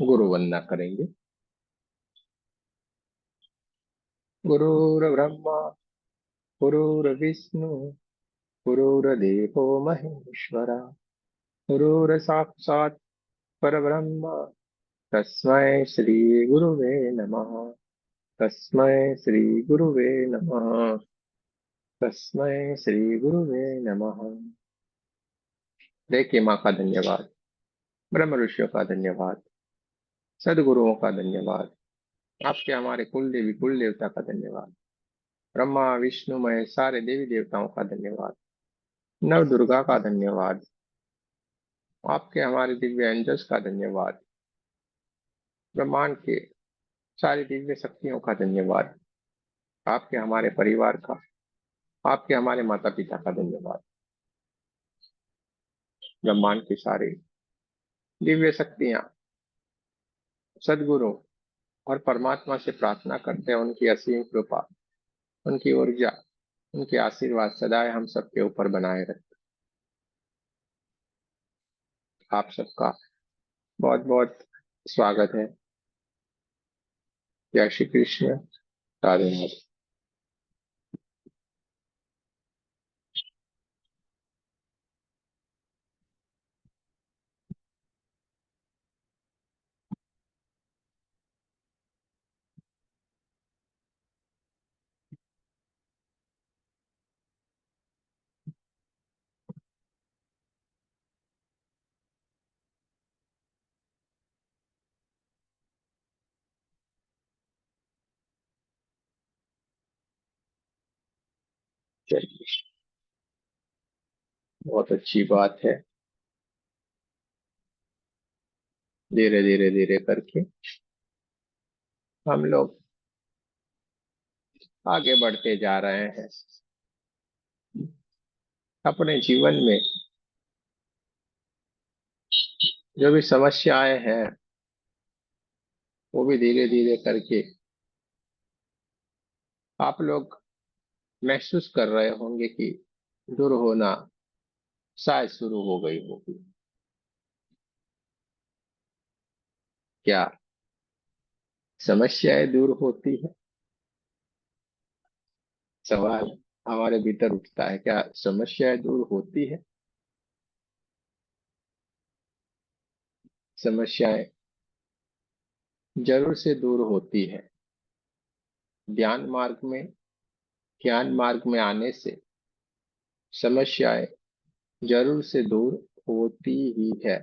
गुरु वंदना करेंगे। गुरुर्ब्रह्मा गुरुर्विष्णु गुरुर्देवो महेश्वरा गुरुर्साक्षात् परब्रह्म तस्मै श्री गुरुवे नमः। तस्मै श्री गुरुवे नमः। तस्मै श्री गुरुवे नमः। देखिए माँ का धन्यवाद, ब्रह्म ऋषियों का धन्यवाद, सदगुरुओं का धन्यवाद, आपके हमारे कुल देवी कुल देवता का धन्यवाद, ब्रह्मा विष्णु महेश सारे देवी देवताओं का धन्यवाद, नव दुर्गा का धन्यवाद, आपके हमारे दिव्य एंजल्स का धन्यवाद, ब्रह्मांड के सारी दिव्य शक्तियों का धन्यवाद, आपके हमारे परिवार का, आपके हमारे माता पिता का धन्यवाद, ब्रह्मांड की सारी दिव्य शक्तियां सदगुरु और परमात्मा से प्रार्थना करते हैं उनकी असीम कृपा, उनकी ऊर्जा, उनके आशीर्वाद सदाए हम सबके ऊपर बनाए रखे। आप सबका बहुत बहुत स्वागत है। जय श्री कृष्ण। राधे राधे। जय कृष्ण। बहुत अच्छी बात है। धीरे धीरे धीरे करके हम लोग आगे बढ़ते जा रहे हैं अपने जीवन में। जो भी समस्याएं हैं वो भी धीरे धीरे करके आप लोग महसूस कर रहे होंगे कि दूर होना शायद शुरू हो गई होगी। क्या समस्याएं दूर होती है? सवाल हमारे भीतर उठता है, क्या समस्याएं दूर होती है? समस्याएं जरूर से दूर होती है। ध्यान मार्ग में, ज्ञान मार्ग में आने से समस्याएं जरूर से दूर होती ही है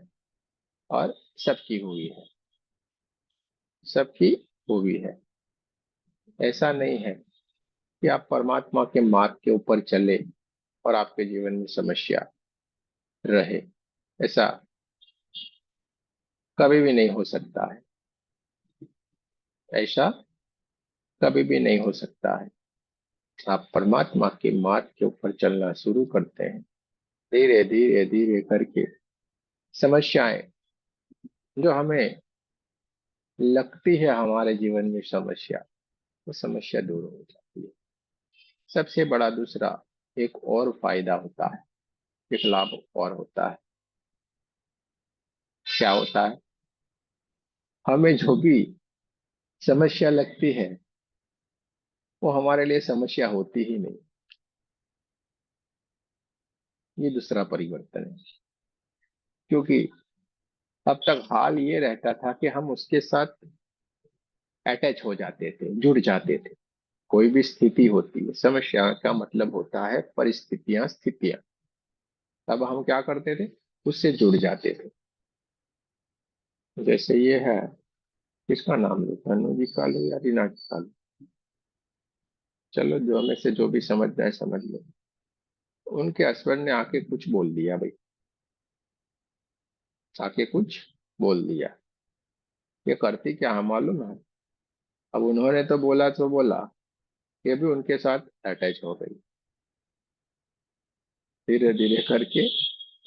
और सबकी हुई है। सबकी हुई है। ऐसा नहीं है कि आप परमात्मा के मार्ग के ऊपर चले और आपके जीवन में समस्या रहे। ऐसा कभी भी नहीं हो सकता है। ऐसा कभी भी नहीं हो सकता है। आप परमात्मा के मार्ग के ऊपर चलना शुरू करते हैं, धीरे धीरे धीरे करके समस्याएं जो हमें लगती है हमारे जीवन में समस्या, वो समस्या दूर हो जाती है। सबसे बड़ा दूसरा एक और फायदा होता है, एक लाभ और होता है। क्या होता है? हमें जो भी समस्या लगती है वो हमारे लिए समस्या होती ही नहीं। ये दूसरा परिवर्तन है। क्योंकि अब तक हाल ये रहता था कि हम उसके साथ अटैच हो जाते थे, जुड़ जाते थे। कोई भी स्थिति होती है, समस्या का मतलब होता है परिस्थितियां, स्थितियां। तब हम क्या करते थे? उससे जुड़ जाते थे। जैसे ये है, किसका नाम लो, तनु जी का लो या रीना जी का लो? चलो, जो हमें से जो भी समझना है समझ लो। उनके हस्बैंड ने आके कुछ बोल दिया भाई, आके कुछ बोल दिया। ये करती क्या है मालूम है? अब उन्होंने तो बोला तो बोला, ये भी उनके साथ अटैच हो गई। धीरे धीरे करके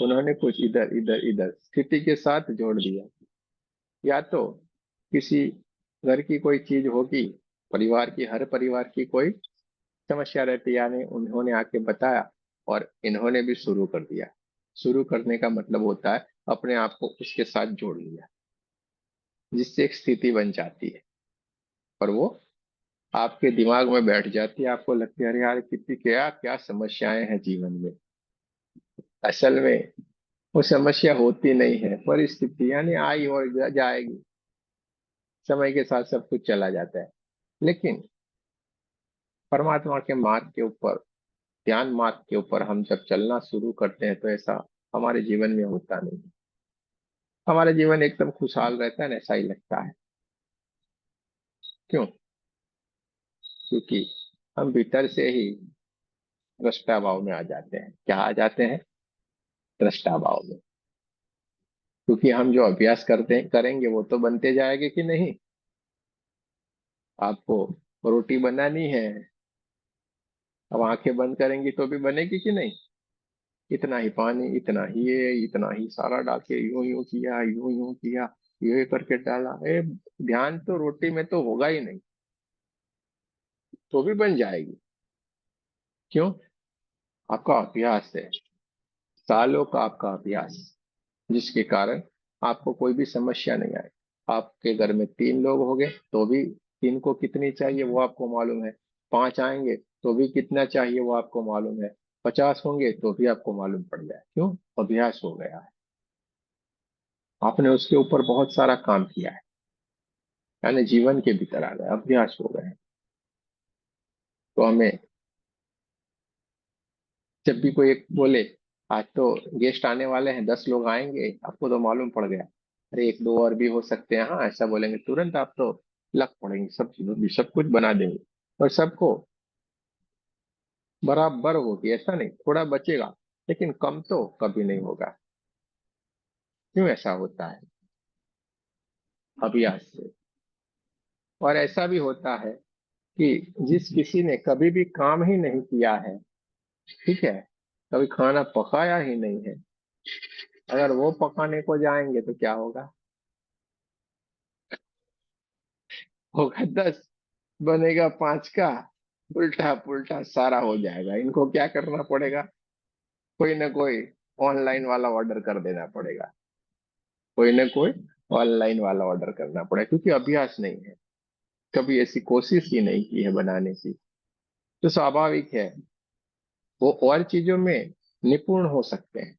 उन्होंने कुछ इधर इधर इधर स्थिति के साथ जोड़ दिया। या तो किसी घर की कोई चीज होगी, परिवार की, हर परिवार की कोई समस्या रहती है, यानी उन्होंने आके बताया और इन्होंने भी शुरू कर दिया। शुरू करने का मतलब होता है अपने आप को उसके साथ जोड़ लिया। जिससे एक स्थिति बन जाती है और वो आपके दिमाग में बैठ जाती है। आपको लगती है अरे यार कितनी क्या क्या समस्याएं हैं जीवन में। असल में वो समस्या होती नहीं है, परिस्थिति यानी आई और जाएगी। समय के साथ सब कुछ चला जाता है। लेकिन परमात्मा के मार्ग के ऊपर, ध्यान मार्ग के ऊपर हम जब चलना शुरू करते हैं तो ऐसा हमारे जीवन में होता नहीं। हमारा जीवन एकदम खुशहाल रहता है ना, ऐसा ही लगता है। क्यों? क्योंकि हम भीतर से ही दृष्टा भाव में आ जाते हैं। क्या आ जाते हैं? दृष्टा भाव में। क्योंकि हम जो अभ्यास करते करेंगे वो तो बनते जाएंगे कि नहीं। आपको रोटी बनानी है, अब आंखें बंद करेंगी तो भी बनेगी कि नहीं। इतना ही पानी, इतना ही ये, इतना ही सारा डाल के यूं यूं किया, यूं यूं किया, ये करके डाला। ध्यान तो रोटी में तो होगा ही नहीं, तो भी बन जाएगी। क्यों? आपका अभ्यास है, सालों का आपका अभ्यास, जिसके कारण आपको कोई भी समस्या नहीं आए। आपके घर में 3 लोग हो गए तो भी 3 को कितनी चाहिए वो आपको मालूम है। 5 आएंगे तो भी कितना चाहिए वो आपको मालूम है। 50 होंगे तो भी आपको मालूम पड़ जाए। क्यों? अभ्यास हो गया है। आपने उसके ऊपर बहुत सारा काम किया है, यानी जीवन के भीतर आ गया, अभ्यास हो गया है। तो हमें जब भी कोई एक बोले आज तो गेस्ट आने वाले हैं, 10 लोग आएंगे, आपको तो मालूम पड़ गया, अरे एक दो और भी हो सकते हैं, हाँ ऐसा बोलेंगे तुरंत आप तो लग पड़ेंगे, सब चीजों भी सब कुछ बना देंगे। और सबको बराबर होगी, ऐसा नहीं थोड़ा बचेगा, लेकिन कम तो कभी नहीं होगा। क्यों ऐसा होता है? अभ्यास से। और ऐसा भी होता है कि जिस किसी ने कभी भी काम ही नहीं किया है, ठीक है, कभी खाना पकाया ही नहीं है, अगर वो पकाने को जाएंगे तो क्या होगा? होगा 10, बनेगा 5 का। उल्टा पुल्टा सारा हो जाएगा। इनको क्या करना पड़ेगा? कोई ना कोई ऑनलाइन वाला ऑर्डर कर देना पड़ेगा। कोई ना कोई ऑनलाइन वाला ऑर्डर करना पड़ेगा, क्योंकि अभ्यास नहीं है, कभी ऐसी कोशिश ही नहीं की है बनाने की। तो स्वाभाविक है वो और चीजों में निपुण हो सकते हैं,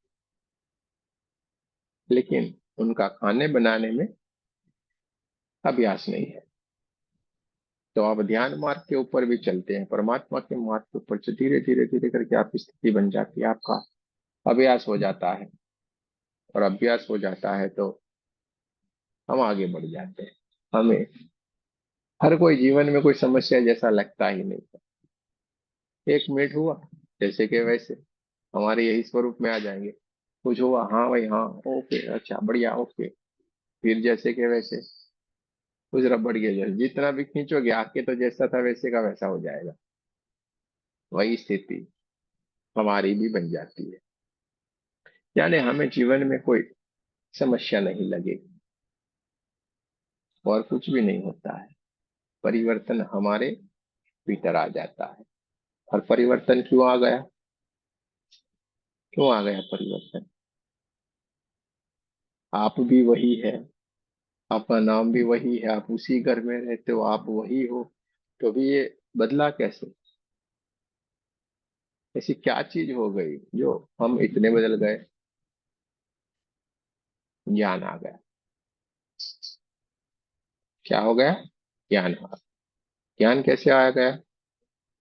लेकिन उनका खाने बनाने में अभ्यास नहीं है। तो आप ध्यान मार्ग के ऊपर भी चलते हैं, परमात्मा के मार्ग के ऊपर धीरे धीरे धीरे करके आपकी स्थिति बन जाती है, आपका अभ्यास हो जाता है। और अभ्यास हो जाता है तो हम आगे बढ़ जाते हैं। हमें हर कोई जीवन में कोई समस्या जैसा लगता ही नहीं है। 1 मिनट हुआ जैसे कि वैसे हमारे यही स्वरूप में आ जाएंगे। कुछ हुआ, हाँ भाई हाँ, ओके अच्छा बढ़िया ओके, फिर जैसे कि वैसे कुछ रबड़ के जैसे जितना भी खींचोगे आके तो जैसा था वैसे का वैसा हो जाएगा। वही स्थिति हमारी भी बन जाती है। यानी हमें जीवन में कोई समस्या नहीं लगेगी और कुछ भी नहीं होता है। परिवर्तन हमारे भीतर आ जाता है। और परिवर्तन क्यों आ गया? क्यों आ गया परिवर्तन? आप भी वही है, आपका नाम भी वही है, आप उसी घर में रहते हो, आप वही हो, तो भी ये बदला कैसे? ऐसी क्या चीज हो गई जो हम इतने बदल गए? ज्ञान आ गया। क्या हो गया? ज्ञान आ। ज्ञान कैसे आया गया?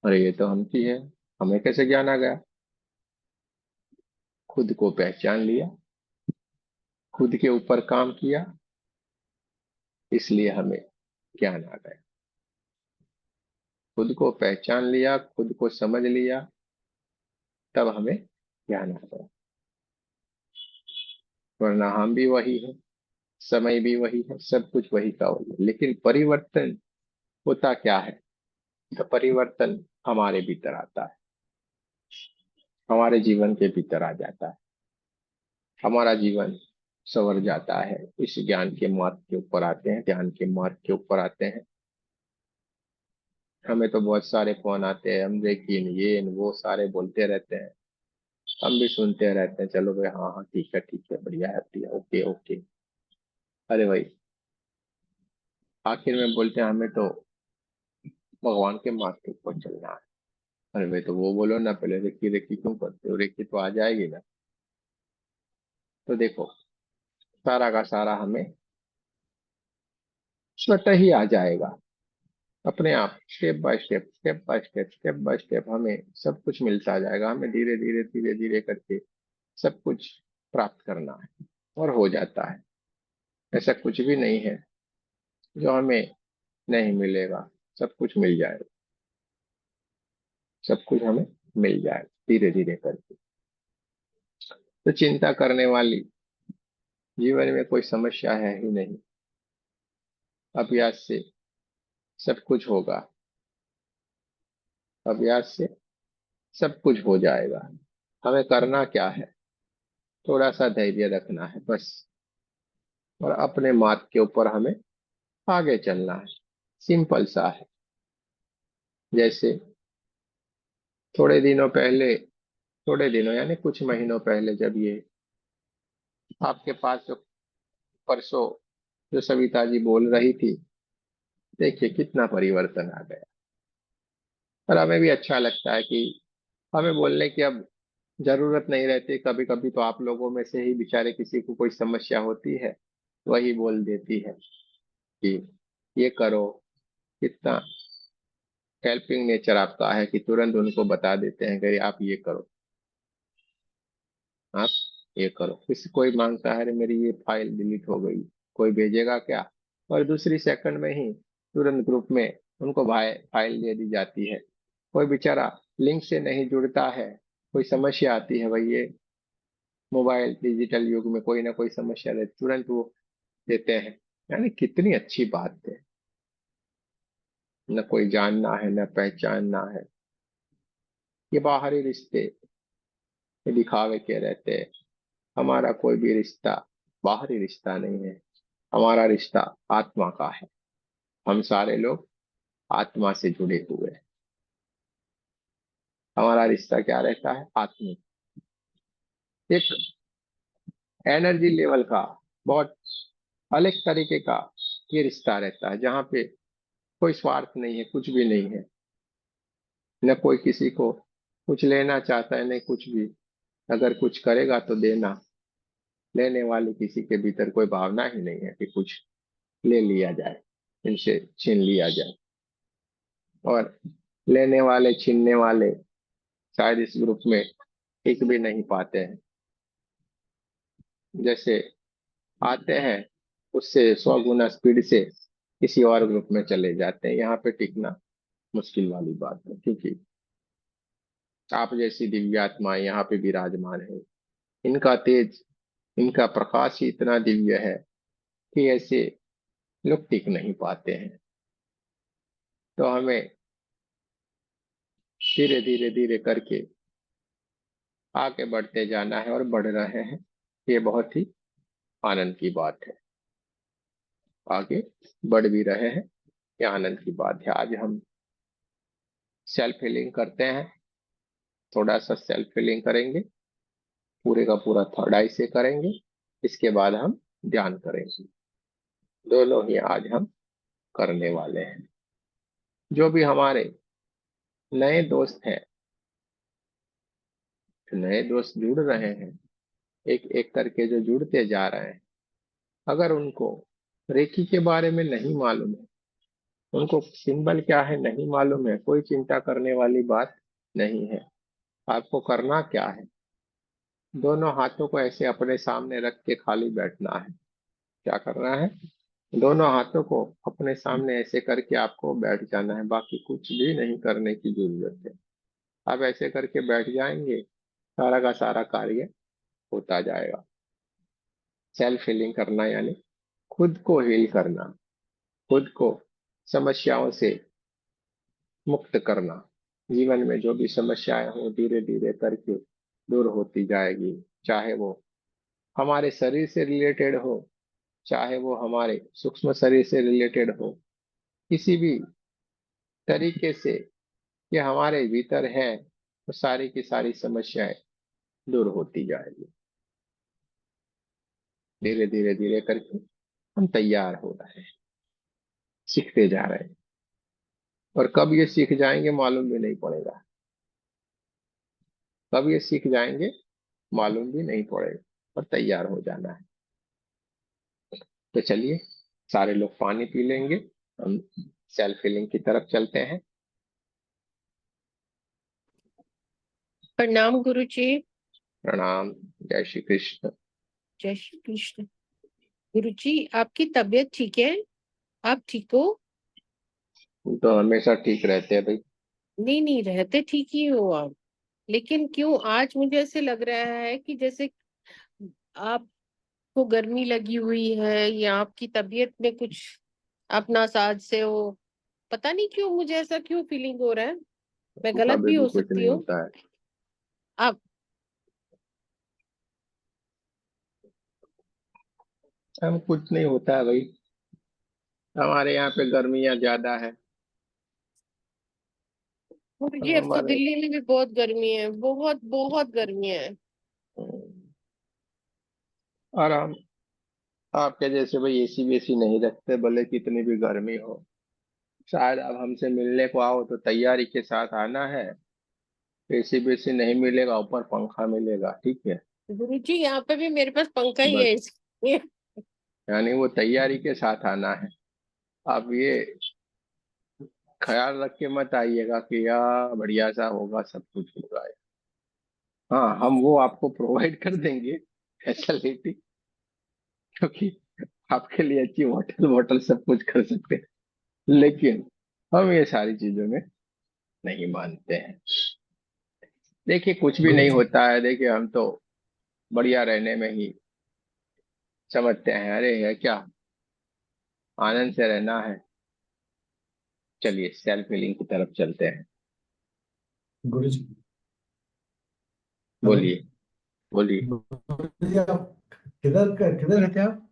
अरे ये तो हम ही है, हमें कैसे ज्ञान आ गया? खुद को पहचान लिया, खुद के ऊपर काम किया, इसलिए हमें ज्ञान आ गया। खुद को पहचान लिया, खुद को समझ लिया, तब हमें ज्ञान आ गया। वरना हम भी वही है, समय भी वही है, सब कुछ वही का वही है, लेकिन परिवर्तन होता क्या है? तो परिवर्तन हमारे भीतर आता है, हमारे जीवन के भीतर आ जाता है। हमारा जीवन संवर जाता है। इस ज्ञान के मार्ग के ऊपर आते हैं, ध्यान के मार्ग के ऊपर आते हैं। हमें तो बहुत सारे फोन आते हैं, हम लेकिन ये वो सारे बोलते रहते हैं, हम भी सुनते रहते हैं, चलो भाई हाँ हाँ ठीक है बढ़िया है बढ़िया, ओके ओके। अरे भाई आखिर में बोलते हैं हमें तो भगवान के मार्ग के ऊपर चलना है। अरे भाई तो वो बोलो ना, पहले रेकी रेकी क्यों करते हो, रेकी तो आ जाएगी ना। तो देखो, सारा का सारा हमें स्वतः ही आ जाएगा, अपने आप, step by step, step by step, step by step हमें सब कुछ मिलता जाएगा। हमें धीरे धीरे धीरे धीरे करके सब कुछ प्राप्त करना है, और हो जाता है। ऐसा कुछ भी नहीं है जो हमें नहीं मिलेगा, सब कुछ मिल जाएगा, सब कुछ हमें मिल जाएगा धीरे धीरे करके। तो चिंता करने वाली जीवन में कोई समस्या है ही नहीं। अभ्यास से सब कुछ होगा, अभ्यास से सब कुछ हो जाएगा। हमें करना क्या है, थोड़ा सा धैर्य रखना है बस, और अपने मार्ग के ऊपर हमें आगे चलना है। सिंपल सा है। जैसे थोड़े दिनों पहले, थोड़े दिनों यानी कुछ महीनों पहले, जब ये आपके पास जो परसों जो सविता जी बोल रही थी, देखिए कितना परिवर्तन आ गया। और हमें भी अच्छा लगता है कि हमें बोलने की अब जरूरत नहीं रहती। कभी कभी तो आप लोगों में से ही बेचारे किसी को कोई समस्या होती है, वही बोल देती है कि ये करो। कितना हेल्पिंग नेचर आपका है कि तुरंत उनको बता देते हैं कि आप ये करो, आप ये करो। किसी कोई मांगता है अरे मेरी ये फाइल डिलीट हो गई, कोई भेजेगा क्या, और दूसरी सेकंड में ही तुरंत ग्रुप में उनको फाइल दे दी जाती है। कोई बेचारा लिंक से नहीं जुड़ता है, कोई समस्या आती है, भाई ये मोबाइल डिजिटल युग में कोई ना कोई समस्या रहती, तुरंत वो देते हैं। यानी कितनी अच्छी बात है। न कोई जानना है न पहचानना है। ये बाहरी रिश्ते ये दिखावे के रहते हैं। हमारा कोई भी रिश्ता बाहरी रिश्ता नहीं है, हमारा रिश्ता आत्मा का है। हम सारे लोग आत्मा से जुड़े हुए हैं। हमारा रिश्ता क्या रहता है, आत्मिक, एक एनर्जी लेवल का, बहुत अलग तरीके का ये रिश्ता रहता है, जहाँ पे कोई स्वार्थ नहीं है, कुछ भी नहीं है। न कोई किसी को कुछ लेना चाहता है, नहीं कुछ भी। अगर कुछ करेगा तो देना, लेने वाले किसी के भीतर कोई भावना ही नहीं है कि कुछ ले लिया जाए, इनसे छीन लिया जाए। और लेने वाले छीनने वाले शायद इस ग्रुप में टिक भी नहीं पाते हैं। जैसे आते हैं उससे 100 गुना स्पीड से किसी और ग्रुप में चले जाते हैं। यहाँ पे टिकना मुश्किल वाली बात है, क्योंकि आप जैसी दिव्यात्मा यहाँ पे विराजमान है। इनका तेज, इनका प्रकाश ही इतना दिव्य है कि ऐसे लोग टिक नहीं पाते हैं। तो हमें धीरे धीरे धीरे करके आगे बढ़ते जाना है, और बढ़ रहे हैं। ये बहुत ही आनंद की बात है। आगे बढ़ भी रहे हैं, ये आनंद की बात है। आज हम सेल्फ हीलिंग करते हैं। थोड़ा सा सेल्फ हीलिंग करेंगे, पूरे का पूरा थर्ड आई से करेंगे। इसके बाद हम ध्यान करेंगे। दोनों ही आज हम करने वाले हैं। जो भी हमारे नए दोस्त हैं, नए दोस्त जुड़ रहे हैं, एक एक करके जो जुड़ते जा रहे हैं, अगर उनको रेकी के बारे में नहीं मालूम है, उनको सिंबल क्या है नहीं मालूम है, कोई चिंता करने वाली बात नहीं है। आपको करना क्या है, दोनों हाथों को ऐसे अपने सामने रख के खाली बैठना है। क्या करना है, दोनों हाथों को अपने सामने ऐसे करके आपको बैठ जाना है, बाकी कुछ भी नहीं करने की जरूरत है। आप ऐसे करके बैठ जाएंगे, सारा का सारा कार्य होता जाएगा। सेल्फ हीलिंग करना यानी खुद को हील करना, खुद को समस्याओं से मुक्त करना। जीवन में जो भी समस्याएं हो धीरे धीरे करके दूर होती जाएगी। चाहे वो हमारे शरीर से रिलेटेड हो, चाहे वो हमारे सूक्ष्म शरीर से रिलेटेड हो, किसी भी तरीके से ये हमारे भीतर है, तो सारी की सारी समस्याएं दूर होती जाएगी। धीरे धीरे धीरे करके हम तैयार हो रहे हैं। सीखते जा रहे हैं। और कब ये सीख जाएंगे मालूम भी नहीं पड़ेगा। कब ये सीख जाएंगे मालूम भी नहीं पड़ेगा। और तैयार हो जाना है। तो चलिए, सारे लोग पानी पी लेंगे। हम सेल्फ हीलिंग की तरफ चलते हैं। प्रणाम गुरु जी। प्रणाम। जय श्री कृष्ण। जय श्री कृष्ण। गुरु जी, आपकी तबीयत ठीक है? आप ठीक हो? तुम तो हमेशा ठीक रहते हैं भाई। नहीं नहीं, रहते ठीक ही हो आप। लेकिन क्यों आज मुझे ऐसे लग रहा है कि जैसे आपको गर्मी लगी हुई है या आपकी तबीयत में कुछ आप नासाज से हो। पता नहीं क्यों मुझे ऐसा क्यों फीलिंग हो रहा है। मैं गलत कभी भी भी हो कुछ सकती नहीं हूँ। होता है। आप हम कुछ नहीं होता है भाई। हमारे यहाँ पे गर्मियाँ ज्यादा है। गुरु जी, और अब तो हमारे दिल्ली में भी बहुत गर्मी है, बहुत बहुत गर्मी है। और हम आपके जैसे भाई एसी वेसी नहीं रखते, भले कितनी भी गर्मी हो। शायद अब हमसे मिलने को आओ तो तैयारी के साथ आना है। एसी वेसी नहीं मिलेगा, ऊपर पंखा मिलेगा, ठीक है। गुरु जी, यहाँ पे भी मेरे पास पंखा ही बस, है इसलिए। यानी वो तैयारी के साथ आना है। आप ये ख्याल रख के मत आइएगा कि यार बढ़िया सा होगा, सब कुछ होगा। हाँ, हम वो आपको प्रोवाइड कर देंगे फैसिलिटी, क्योंकि आपके लिए अच्छी होटल वोटल सब कुछ कर सकते हैं। लेकिन हम ये सारी चीजों में नहीं मानते हैं। देखिए, कुछ भी गुरु नहीं जी। होता है। देखिए, हम तो बढ़िया रहने में ही समझते हैं। अरे है क्या, आनंद से रहना है। चलिए सेल्फ हीलिंग की तरफ चलते हैं। गुरु जी। हेलो। बोलिए, बोलिए। गुरु जी, आप किधर किधर रहते हैं आप?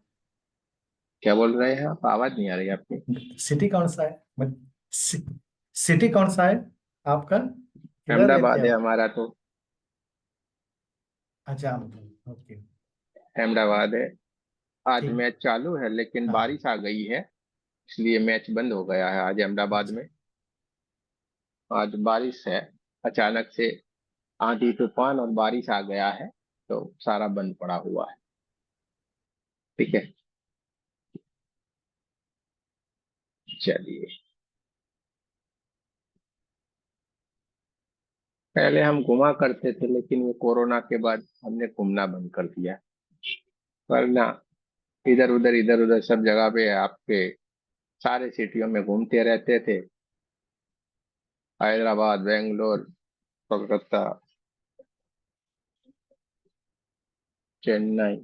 क्या बोल रहे हैं आप? आवाज नहीं आ रही आपकी। सिटी कौन सा है? सि, सिटी कौन सा है आपका? किधर रहते अहमदाबाद हैं है आप? हमारा तो। अच्छा, ओके। अहमदाबाद है। आज ठीक। मैच चालू है लेकिन हाँ। बारिश आ गई है, इसलिए मैच बंद हो गया है आज अहमदाबाद अच्छा। में। आज बारिश है। अचानक से आंधी तूफान और बारिश आ गया है, तो सारा बंद पड़ा हुआ है। ठीक है। चलिए, पहले हम घुमा करते थे लेकिन ये कोरोना के बाद हमने घूमना बंद कर दिया। वरना इधर उधर सब जगह पे आपके सारे सिटियों में घूमते रहते थे। हैदराबाद, बेंगलोर, कोलकाता, चेन्नई,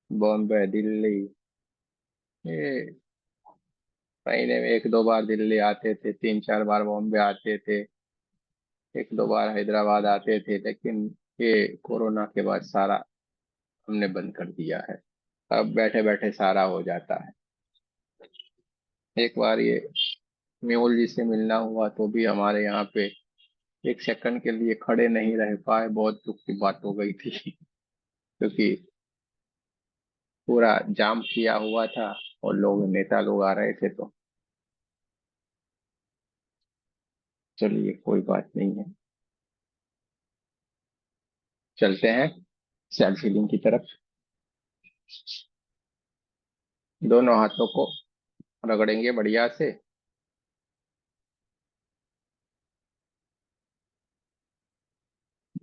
बॉम्बे, दिल्ली, ये महीने में एक दो बार दिल्ली आते थे, तीन चार बार बॉम्बे आते थे, एक दो बार हैदराबाद आते थे। लेकिन ये कोरोना के बाद सारा हमने बंद कर दिया है। अब बैठे बैठे सारा हो जाता है। एक बार ये मेहुल जी से मिलना हुआ तो भी हमारे यहाँ पे एक सेकंड के लिए खड़े नहीं रह पाए। बहुत दुख की बात हो गई थी क्योंकि पूरा जाम किया हुआ था और लोग नेता लोग आ रहे थे। तो चलिए, कोई बात नहीं है। चलते हैं सेल्फ हीलिंग की तरफ। दोनों हाथों को रगड़ेंगे बढ़िया से।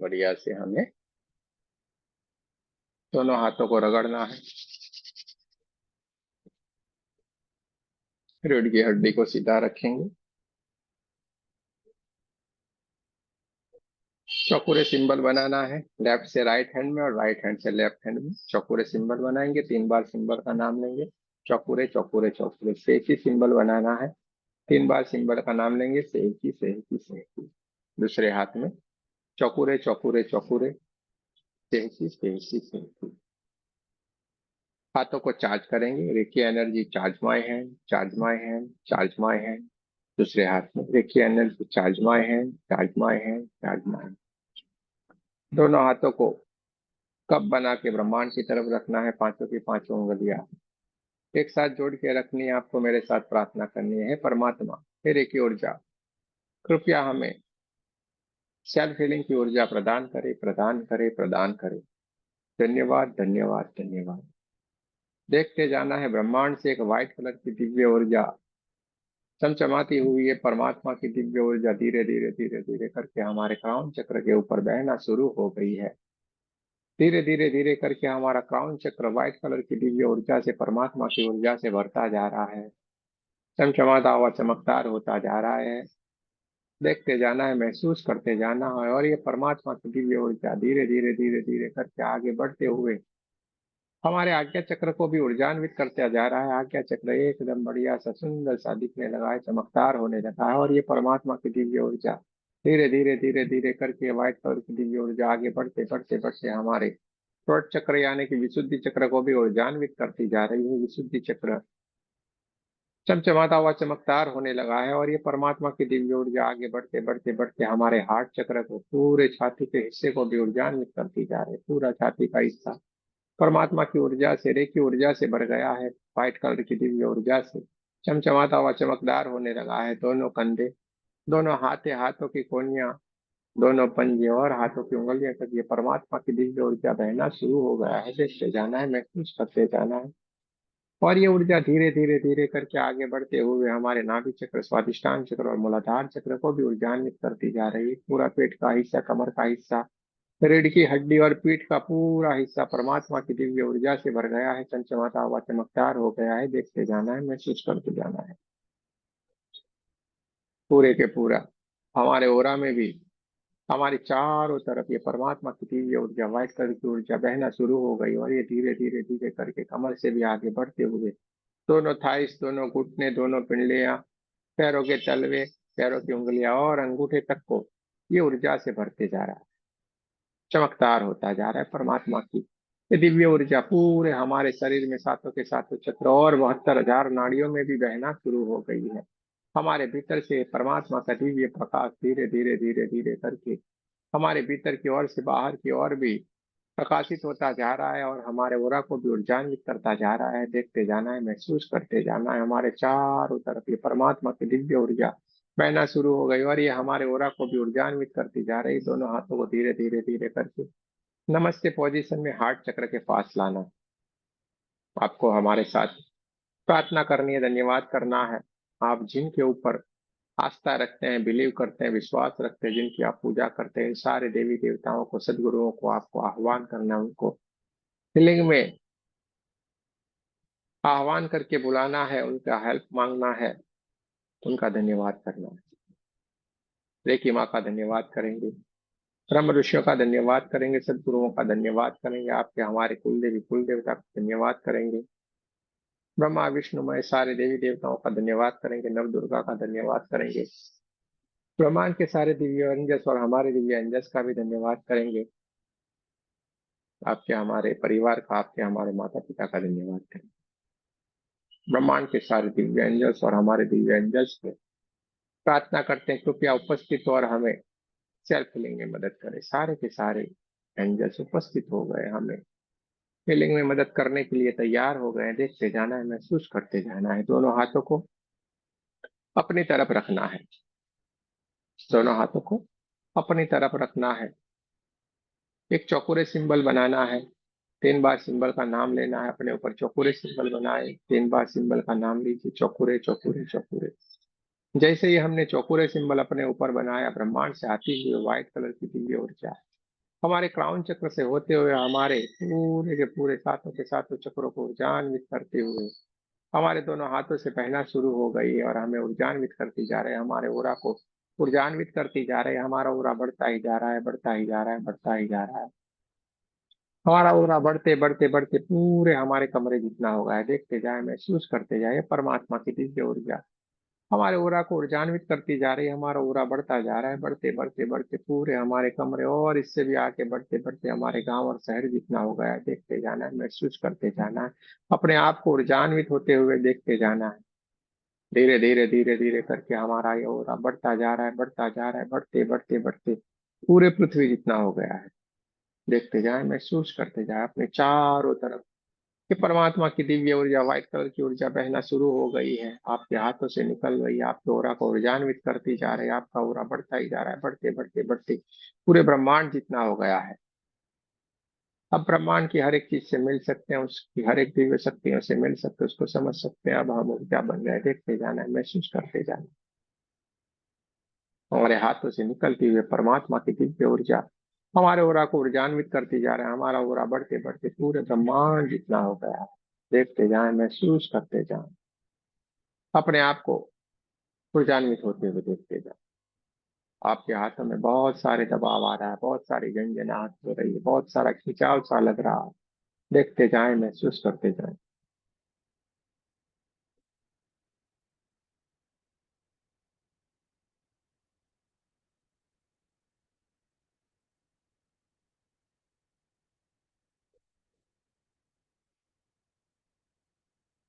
बढ़िया से हमें दोनों हाथों को रगड़ना है। रीढ़ की हड्डी को सीधा रखेंगे। चौकुरे सिंबल बनाना है, लेफ्ट से राइट हैंड में और राइट हैंड से लेफ्ट हैंड में चौकुरे सिंबल बनाएंगे। 3 बार सिंबल का नाम लेंगे। चौकुरे चौकुरे चौकुरे, से एक ही सिंबल बनाना है। 3 बार सिंबल का नाम लेंगे, से एक ही से एक ही से एक ही। दूसरे हाथ में चौकुरे चौकुरे चौकुरे, से एक ही से एक ही से एक ही। हाथों को चार्ज करेंगे। Reiki energy charge my hand, charge my hand, charge my hand. दूसरे हाथ में Reiki energy charge my hand, charge my hand, charge my hand. दोनों हाथों को कप बना के ब्रह्मांड की तरफ रखना है, पांचों की पांचों उंगलियां। एक साथ जोड़ के रखनी है आपको, मेरे साथ प्रार्थना करनी है। परमात्मा मेरे की ऊर्जा कृपया हमें सेल्फ हीलिंग की ऊर्जा प्रदान करे, प्रदान करे, प्रदान करे। धन्यवाद, धन्यवाद, धन्यवाद। देखते जाना है ब्रह्मांड से एक व्हाइट कलर की दिव्य ऊर्जा चमचमाती हुई है। परमात्मा की दिव्य ऊर्जा धीरे धीरे धीरे धीरे करके हमारे क्राउन चक्र के ऊपर बहना शुरू हो गई है। धीरे धीरे धीरे करके हमारा क्राउन चक्र व्हाइट कलर की दिव्य ऊर्जा से, परमात्मा की ऊर्जा से भरता जा रहा है, चमचमाता हुआ चमकदार होता जा रहा है। देखते जाना है, महसूस करते जाना है, और ये परमात्मा की दिव्य ऊर्जा धीरे धीरे धीरे धीरे करके आगे बढ़ते हुए हमारे आज्ञा चक्र को भी ऊर्जान्वित करते जा रहा है। आज्ञा चक्र एकदम बढ़िया सा सुंदर सा दिखने लगा है, चमकदार होने लगा है, और ये परमात्मा की दिव्य ऊर्जा धीरे धीरे धीरे धीरे करके व्हाइट कलर की दिव्य ऊर्जा आगे बढ़ते बढ़ते बढ़ते हमारे थ्रोट चक्र यानी कि विशुद्धि चक्र को भी ऊर्जान्वित करती जा रही है। विशुद्धि चक्र चमचमाता हुआ चमकदार होने लगा है, और ये परमात्मा की दिव्य ऊर्जा आगे बढ़ते बढ़ते बढ़ते हमारे हार्ट चक्र को, पूरे छाती के हिस्से को भी ऊर्जान्वित करती जा रही है। पूरा छाती का हिस्सा परमात्मा की ऊर्जा से, रे की ऊर्जा से भर गया है। व्हाइट कलर की दिव्य ऊर्जा से चमचमाता हुआ चमकदार होने लगा है। दोनों कंधे, दोनों हाथे, हाथों की कोहनियां, दोनों पंजे और हाथों की उंगलियां तक ये परमात्मा की दिव्य ऊर्जा बहना शुरू हो गया है। देखते जाना है, महसूस करते जाना है, और ये ऊर्जा धीरे धीरे धीरे करके आगे बढ़ते हुए हमारे नाभि चक्र, स्वादिष्टान चक्र और मूलाधार चक्र को भी ऊर्जान्वित करती जा रही है। पूरा पेट का हिस्सा, कमर का हिस्सा, रीढ़ की हड्डी और पीठ का पूरा हिस्सा परमात्मा की दिव्य ऊर्जा से भर गया है, चमचमाता हुआ चमकदार हो गया है। देखते जाना है, महसूस करते जाना है। पूरे के पूरा हमारे ओरा में भी हमारी चारों तरफ ये परमात्मा की दिव्य ऊर्जा, व्हाइट कलर की ऊर्जा बहना शुरू हो गई, और ये धीरे धीरे धीरे करके कमर से भी आगे बढ़ते हुए दोनों थाइस, दोनों घुटने, दोनों पिंडलियां, पैरों के तलवे, पैरों की उंगलियां और अंगूठे तक को ये ऊर्जा से भरते जा रहा है, चमकदार होता जा रहा है। परमात्मा की ये दिव्य ऊर्जा पूरे हमारे शरीर में सातों के सातों चक्र और 72,000 नाड़ियों में भी बहना शुरू हो गई है। हमारे भीतर से परमात्मा का दिव्य प्रकाश धीरे धीरे धीरे धीरे करके हमारे भीतर की ओर से बाहर की ओर भी प्रकाशित होता जा रहा है, और हमारे ओरा को भी ऊर्जान्वित करता जा रहा है। देखते जाना है, महसूस करते जाना है। हमारे चारों तरफ ये परमात्मा की दिव्य ऊर्जा बहना शुरू हो गई, और ये हमारे ओरा को भी ऊर्जान्वित करती जा रही। दोनों हाथों को धीरे धीरे धीरे करके नमस्ते पोजीशन में हार्ट चक्र के पास लाना। आपको हमारे साथ प्रार्थना करनी है, धन्यवाद करना है। आप जिनके ऊपर आस्था रखते हैं, बिलीव करते हैं, विश्वास रखते हैं, जिनकी आप पूजा करते हैं, सारे देवी देवताओं को, सदगुरुओं को आपको आह्वान करना है, उनको फीलिंग में आह्वान करके बुलाना है, उनका हेल्प मांगना है, उनका धन्यवाद करना है। रेकी माँ का धन्यवाद करेंगे, ब्रह्म ऋषियों का धन्यवाद करेंगे, सदगुरुओं का धन्यवाद करेंगे, आपके हमारे कुल देवी कुल देवता का धन्यवाद करेंगे, ब्रह्मा विष्णु महेश सारे देवी देवताओं का धन्यवाद करेंगे, नव दुर्गा का धन्यवाद करेंगे, ब्रह्मांड के सारे दिव्य अंजस और हमारे दिव्य अंजस का भी धन्यवाद करेंगे, आपके हमारे परिवार का, आपके हमारे माता पिता का धन्यवाद करेंगे, ब्रह्मांड के सारे दिव्य अंजस और हमारे दिव्य अंजस को प्रार्थना करते हैं कृपया उपस्थित और हमें सेल्फ हीलिंग में मदद करें। सारे के सारे एंजल्स उपस्थित हो गए, हमें हीलिंग में मदद करने के लिए तैयार हो गए। देखते जाना है, महसूस करते जाना है। दोनों हाथों को अपनी तरफ रखना है, दोनों हाथों को अपनी तरफ रखना है। एक चौकोरे सिंबल बनाना है, 3 बार सिंबल का नाम लेना है। अपने ऊपर चौकोरे सिंबल बनाए, 3 बार सिंबल का नाम लीजिए, चौकोरे चौकोरे चौकोरे। जैसे ही हमने चौकोरे सिंबल अपने ऊपर बनाया, ब्रह्मांड से आती हुई व्हाइट कलर की दिव्य ऊर्जा हमारे क्राउन चक्र से होते हुए हमारे पूरे के पूरे सातों के सातों चक्रों को ऊर्जान्वित करते हुए हमारे दोनों हाथों से बहना शुरू हो गई है, और हमें ऊर्जान्वित करती जा रहे हैं। हमारे ओरा को ऊर्जान्वित करती जा रहे हैं। हमारा ओरा बढ़ता ही जा रहा है, बढ़ता ही जा रहा है, बढ़ता ही जा रहा है। हमारा ओरा बढ़ते बढ़ते बढ़ते पूरे हमारे कमरे जितना हो गया है। देखते जाए, महसूस करते जाए, परमात्मा की दिव्य ऊर्जा हमारे ओरा को ऊर्जान्वित करती जा रही है। हमारा ओरा बढ़ता जा रहा है, बढ़ते बढ़ते बढ़ते पूरे हमारे कमरे और इससे भी आगे बढ़ते बढ़ते हमारे गांव और शहर जितना हो गया है। देखते जाना है, महसूस करते जाना है, अपने आप को ऊर्जान्वित होते हुए देखते जाना है। धीरे धीरे धीरे धीरे करके हमारा ये ओरा बढ़ता जा रहा है, बढ़ता जा रहा है, बढ़ते बढ़ते बढ़ते पूरे पृथ्वी जितना हो गया है। देखते जाए, महसूस करते जाए, अपने चारों तरफ कि परमात्मा की दिव्य ऊर्जा, व्हाइट कलर की ऊर्जा बहना शुरू हो गई है, आपके हाथों से निकल रही है, आपके ओरा को ऊर्जान्वित करती जा रही है। आपका ओरा बढ़ता ही जा रहा है, बढ़ते बढ़ते बढ़ते पूरे ब्रह्मांड जितना हो गया है। अब ब्रह्मांड की हर एक चीज से मिल सकते हैं, उसकी हर एक दिव्य शक्तियों से मिल सकते हैं, उसको समझ सकते हैं। अब हम ऊर्जा बन गए, देखते जाना है, महसूस करते जाना है। हमारे हाथों से निकलती हुई परमात्मा की दिव्य ऊर्जा हमारे ओरा को ऊर्जान्वित करती जा रहा है। हमारा ओरा बढ़ते बढ़ते पूरे ब्रह्मांड जितना हो गया है। देखते जाएं, महसूस करते जाएं, अपने आप को ऊर्जान्वित होते हुए देखते जाएं। आपके हाथों में बहुत सारे दबाव आ रहा है, बहुत सारी झंझनाहट हो रही है, बहुत सारा खिंचाव सा लग रहा है। देखते जाएं, महसूस करते जाएं।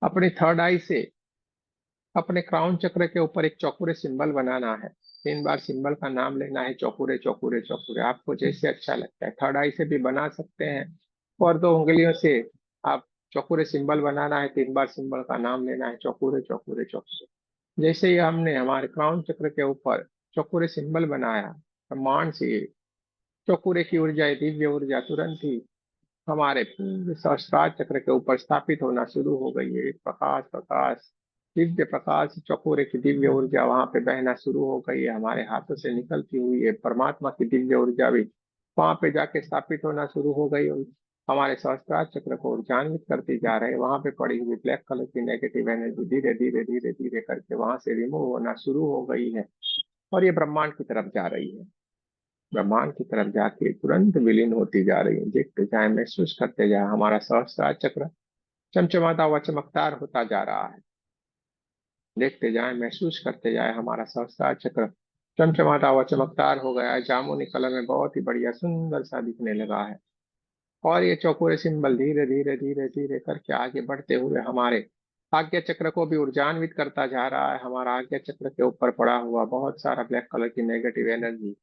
अपनी थर्ड आई से अपने क्राउन चक्र के ऊपर एक चौकोरे सिंबल बनाना है। 3 बार सिंबल का नाम लेना है, चौकोरे चौकोरे चौकोरे। आपको जैसे अच्छा लगता है, थर्ड आई से भी बना सकते हैं, और 2 उंगलियों से आप चौकोरे सिंबल बनाना है। 3 बार सिंबल का नाम लेना है, चौकोरे चौकोरे चौकोरे। जैसे ही हमने हमारे क्राउन चक्र के ऊपर चौकोरे सिंबल बनाया, ब्रह्मांड से चौकोरे की ऊर्जा, दिव्य ऊर्जा तुरंत ही हमारे पूरे सहस्त्रार चक्र के ऊपर स्थापित होना शुरू हो गई है। एक प्रकाश प्रकाश दिव्य प्रकाश चकोरे की दिव्य ऊर्जा वहां पे बहना शुरू हो गई है। हमारे हाथों से निकलती हुई है परमात्मा की दिव्य ऊर्जा भी वहां पे जाके स्थापित होना शुरू हो गई और हमारे सहस्त्रार चक्र को ऊर्जान्वित करती जा रहे हैं। वहां पे पड़ी हुई ब्लैक कलर की नेगेटिव एनर्जी धीरे धीरे धीरे धीरे करके वहां से रिमूव होना शुरू हो गई है, और ये ब्रह्मांड की तरफ जा रही है। ब्रह्मांड की तरफ जाके तुरंत विलीन होती जा रही है। देखते जाए, महसूस करते जाए, हमारा सहस्त्रार चक्र चमचमाता हुआ चमकदार होता जा रहा है। देखते जाए, महसूस करते जाए, हमारा सहस्त्रार चक्र चमचमाता हुआ चमकदार हो गया है, जामुनी कलर में बहुत ही बढ़िया सुंदर सा दिखने लगा है। और ये चौकोरे सिंबल धीरे धीरे धीरे धीरे करके आगे बढ़ते हुए हमारे आज्ञा चक्र को भी ऊर्जान्वित करता जा रहा है। हमारा आज्ञा चक्र के ऊपर पड़ा हुआ बहुत सारा ब्लैक कलर की नेगेटिव एनर्जी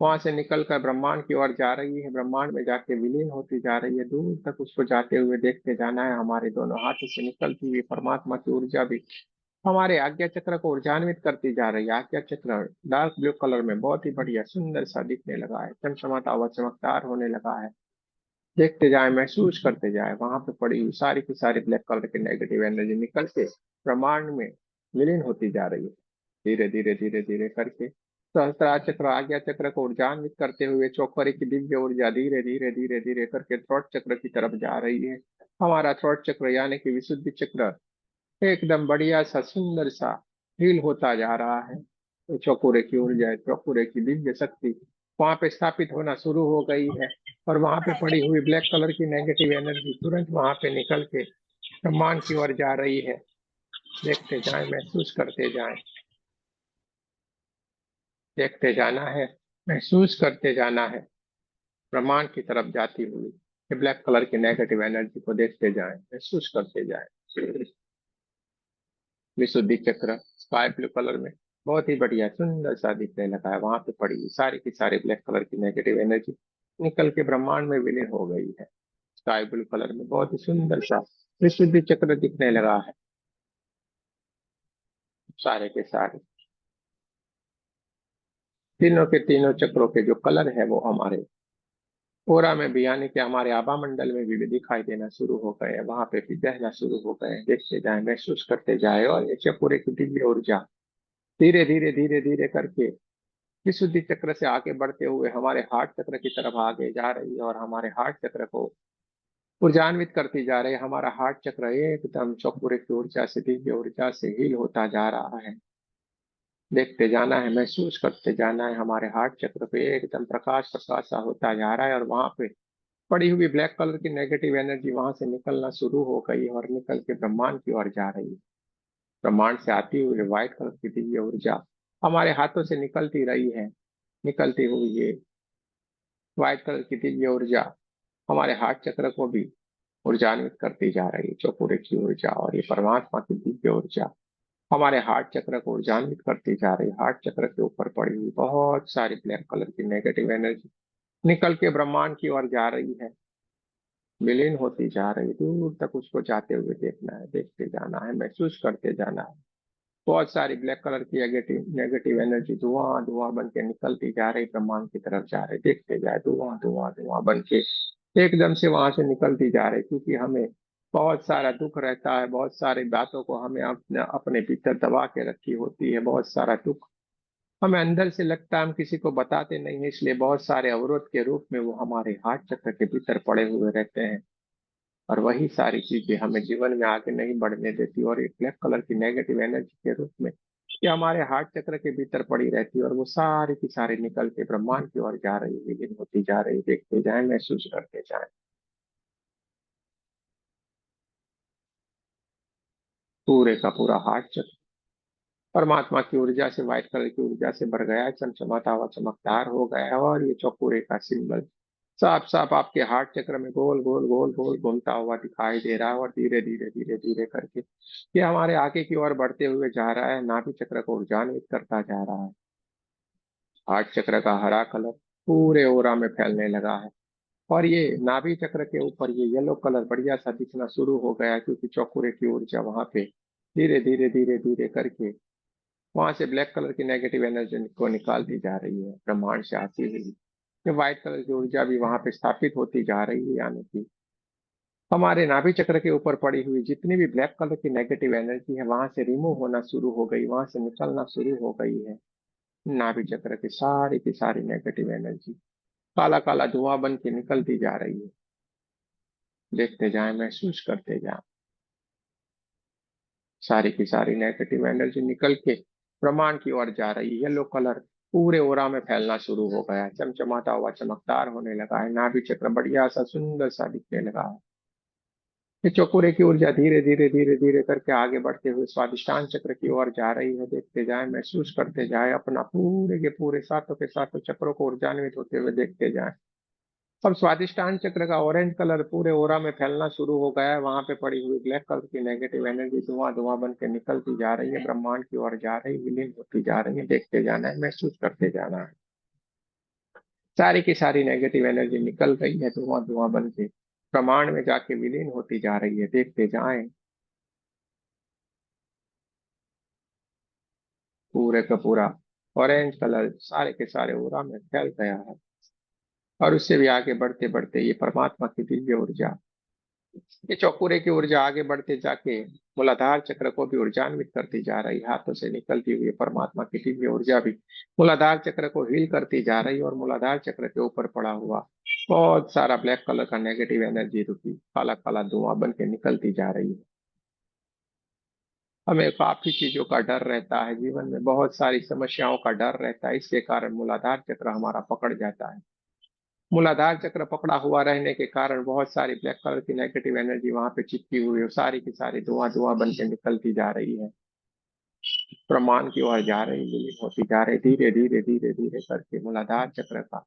वहां से निकलकर ब्रह्मांड की ओर जा रही है, ब्रह्मांड में जाके विलीन होती जा रही है। दूर तक उसको जाते हुए देखते जाना है। हमारे दोनों हाथों से निकलती हुई परमात्मा की ऊर्जा भी हमारे आज्ञा चक्र को ऊर्जान्वित करती जा रही है। आज्ञा चक्र डार्क ब्लू कलर में बहुत ही बढ़िया सुंदर सा दिखने लगा है, चमचमाता हुआ चमकदार होने लगा है। देखते जाए, महसूस करते जाए, वहां पे पड़ी हुई सारी की सारी ब्लैक कलर की नेगेटिव एनर्जी निकल के ब्रह्मांड में विलीन होती जा रही है। धीरे धीरे धीरे धीरे करके सहस्त्रार चक्र आज्ञा चक्र को ऊर्जान्वित करते हुए चौकरे की दिव्य ऊर्जा धीरे धीरे धीरे धीरे करके थ्रोट चक्र की तरफ जा रही है। हमारा थ्रोट चक्र यानी कि विशुद्धि चक्र एकदम बढ़िया सा सुंदर सा हील होता जा रहा है। तो चौकोरे की ऊर्जा, चौकोरे की दिव्य शक्ति वहां पे स्थापित होना शुरू हो गई है, और वहां पे पड़ी हुई ब्लैक कलर की नेगेटिव एनर्जी तुरंत वहां पे निकल के ब्रह्मांड की ओर जा रही है। देखते जाएं, महसूस करते जाएं, देखते जाना है, महसूस करते जाना है। ब्रह्मांड की तरफ जाती हुई ये ब्लैक कलर की नेगेटिव एनर्जी को देखते जाएं, महसूस करते जाएं। विशुद्धि चक्र स्काई ब्लू कलर में बहुत ही बढ़िया सुंदर सा दिखने लगा है। वहां पे पड़ी हुई सारी की सारी ब्लैक कलर की नेगेटिव एनर्जी निकल के ब्रह्मांड में विलीन हो गई है। स्काई ब्लू कलर में बहुत ही सुंदर सा विशुद्धि चक्र दिखने लगा है। सारे के सारे तीनों के तीनों चक्रों के जो कलर है वो हमारे ओरा में भी यानी कि हमारे आभा मंडल में भी दिखाई देना शुरू हो गए हैं, वहां पे भी बहना शुरू हो गए हैं। देखते जाए, महसूस करते जाए, और ये पूरे की दिव्य ऊर्जा धीरे धीरे धीरे धीरे करके विशुद्धि चक्र से आगे बढ़ते हुए हमारे हार्ट चक्र की तरफ आगे जा रही है, और हमारे हार्ट चक्र को ऊर्जान्वित करती जा रही है। हमारा हार्ट चक्र एकदम चौपुरे की ऊर्जा से, दिव्य ऊर्जा से हील होता जा रहा है। देखते जाना है, महसूस करते जाना है, हमारे हार्ट चक्र पे एकदम प्रकाश प्रकाश सा होता जा रहा है, और वहां पे पड़ी हुई ब्लैक कलर की नेगेटिव एनर्जी वहां से निकलना शुरू हो गई है और निकल के ब्रह्मांड की ओर जा रही है। ब्रह्मांड से आती हुई व्हाइट कलर की दिव्य ऊर्जा हमारे हाथों से निकलती रही है। निकलती हुई ये व्हाइट कलर की दिव्य ऊर्जा हमारे हार्ट चक्र को भी ऊर्जान्वित करती जा रही है। चौपुरे की ऊर्जा और ये परमात्मा की दिव्य ऊर्जा हमारे हार्ट चक्र को ऊर्जान्वित करती जा रही है। हार्ट चक्र के ऊपर पड़ी हुई बहुत सारी ब्लैक कलर की नेगेटिव एनर्जी निकल के ब्रह्मांड की ओर जा रही है। विलीन होती जा रही, दूर तक उसको जाते हुए देखना है, देखते जाना है, महसूस करते जाना है। बहुत सारी ब्लैक कलर की नेगेटिव नेगेटिव एनर्जी धुआं धुआं बन के निकलती जा रही, ब्रह्मांड की तरफ जा रही, देखते जाए, धुआं धुआं धुआं बन के एकदम से वहां से निकलती जा रही। क्योंकि हमें बहुत सारा दुख रहता है, बहुत सारी बातों को हमें अपने अपने भीतर दबा के रखी होती है, बहुत सारा दुख हमें अंदर से लगता है, हम किसी को बताते नहीं है, इसलिए बहुत सारे अवरोध के रूप में वो हमारे हार्ट चक्र के भीतर पड़े हुए रहते हैं। और वही सारी चीजें हमें जीवन में आगे नहीं बढ़ने देती, और एक ब्लैक कलर की नेगेटिव एनर्जी के रूप में ये हमारे हार्ट चक्र के भीतर पड़ी रहती है, और वो सारी की सारी निकल के ब्रह्मांड की ओर जा रही, विलीन होती जा रही, देखते जाए, महसूस करते जाए। पूरे का पूरा हार्ट चक्र परमात्मा की ऊर्जा से, व्हाइट कलर की ऊर्जा से भर गया है, चमचमाता हुआ चमकदार हो गया है। और ये चौकोरे का सिंबल साफ साफ आपके हार्ट चक्र में गोल गोल गोल गोल घूमता हुआ दिखाई दे रहा है, और धीरे धीरे धीरे धीरे करके ये हमारे आगे की ओर बढ़ते हुए जा रहा है, नाभि चक्र को ऊर्जान्वित करता जा रहा है। हार्ट चक्र का हरा कलर पूरे ओरा में फैलने लगा है, और ये नाभि चक्र के ऊपर ये येलो कलर बढ़िया सा दिखना शुरू हो गया है, क्योंकि चौकुरे की ऊर्जा वहां पे धीरे धीरे धीरे धीरे करके वहां से ब्लैक कलर की नेगेटिव एनर्जी को निकालती जा रही है, ब्रह्मांड से आती हुई। ये व्हाइट कलर की ऊर्जा भी वहां पे स्थापित होती जा रही है, यानी कि हमारे नाभि चक्र के ऊपर पड़ी हुई जितनी भी ब्लैक कलर की नेगेटिव एनर्जी है वहां से रिमूव होना शुरू हो गई, वहां से निकलना शुरू हो गई है। नाभि चक्र की सारी नेगेटिव एनर्जी काला काला धुआं बन के निकलती जा रही है, देखते जाएं, महसूस करते जाएं। सारी की सारी नेगेटिव एनर्जी निकल के ब्रह्मांड की ओर जा रही है। येलो कलर पूरे ओरा में फैलना शुरू हो गया है, चमचमाता हुआ चमकदार होने लगा है, नाभि चक्र बढ़िया सा सुंदर सा दिखने लगा है। ये चौकोरे की ऊर्जा धीरे धीरे धीरे धीरे करके आगे बढ़ते हुए स्वादिष्टान चक्र की ओर जा रही है, देखते जाए, महसूस करते जाए, अपना पूरे के पूरे सातों के सातों चक्रों को ऊर्जान्वित होते हुए देखते जाए। अब स्वादिष्टान चक्र का ऑरेंज कलर पूरे ओरा में फैलना शुरू हो गया है, वहां पे पड़ी हुई ब्लैक कलर की नेगेटिव एनर्जी धुआं धुआं बन के निकलती जा रही है, ब्रह्मांड की ओर जा रही, विलीन होती जा रही है, देखते जाना है, महसूस करते जाना है। सारी की सारी नेगेटिव एनर्जी निकल गई है, धुआं धुआं बन के ब्रह्मांड में जाके विलीन होती जा रही है, देखते जाएं। पूरे का पूरा ऑरेंज कलर सारे के सारे ओरा में फैल गया है, और उससे भी आगे बढ़ते बढ़ते ये परमात्मा की दिव्य ऊर्जा, ये चौकुरे की ऊर्जा आगे बढ़ते जाके मूलाधार चक्र को भी ऊर्जान्वित करती जा रही, हाथों से निकलती हुई परमात्मा की दिव्य ऊर्जा भी मूलाधार चक्र को हील करती जा रही, और मूलाधार चक्र के ऊपर पड़ा हुआ बहुत सारा ब्लैक कलर का नेगेटिव एनर्जी रूपी काला काला धुआं बन के निकलती जा रही है। हमें काफी चीजों का डर रहता है, जीवन में बहुत सारी समस्याओं का डर रहता है, इसके कारण मूलाधार चक्र हमारा पकड़ जाता है। मूलाधार चक्र पकड़ा हुआ रहने के कारण बहुत सारी ब्लैक कलर की नेगेटिव एनर्जी वहां पे चिपकी हुई है, सारी की सारी धुआं धुआं बन के निकलती जा रही है, ब्रह्मांड की ओर जा रही, विलीन होती जा रही, धीरे धीरे धीरे धीरे करके मूलाधार चक्र का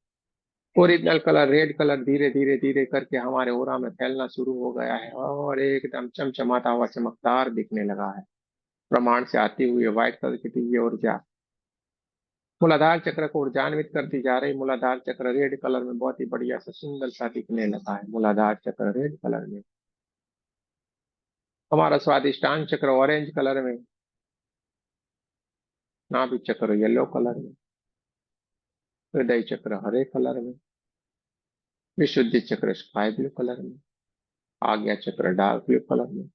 ओरिजिनल कलर रेड कलर धीरे धीरे धीरे करके हमारे ओरा में फैलना शुरू हो गया है, और एकदम चमचमाता हुआ चमकदार दिखने लगा है। ब्रह्मांड से आती हुई व्हाइट कलर की दिव्य ऊर्जा मूलाधार चक्र को ऊर्जान्वित करती जा रही, मूलाधार चक्र रेड कलर में बहुत ही बढ़िया सा सुंदर सा दिखने लगा है, मूलाधार चक्र रेड कलर में, हमारा स्वादिष्टान चक्र ऑरेंज कलर में, नाभि चक्र येलो कलर में, हृदय चक्र हरे कलर में, विशुद्धि चक्र स्काई ब्लू कलर में, आज्ञा चक्र डार्क ब्लू कलर में,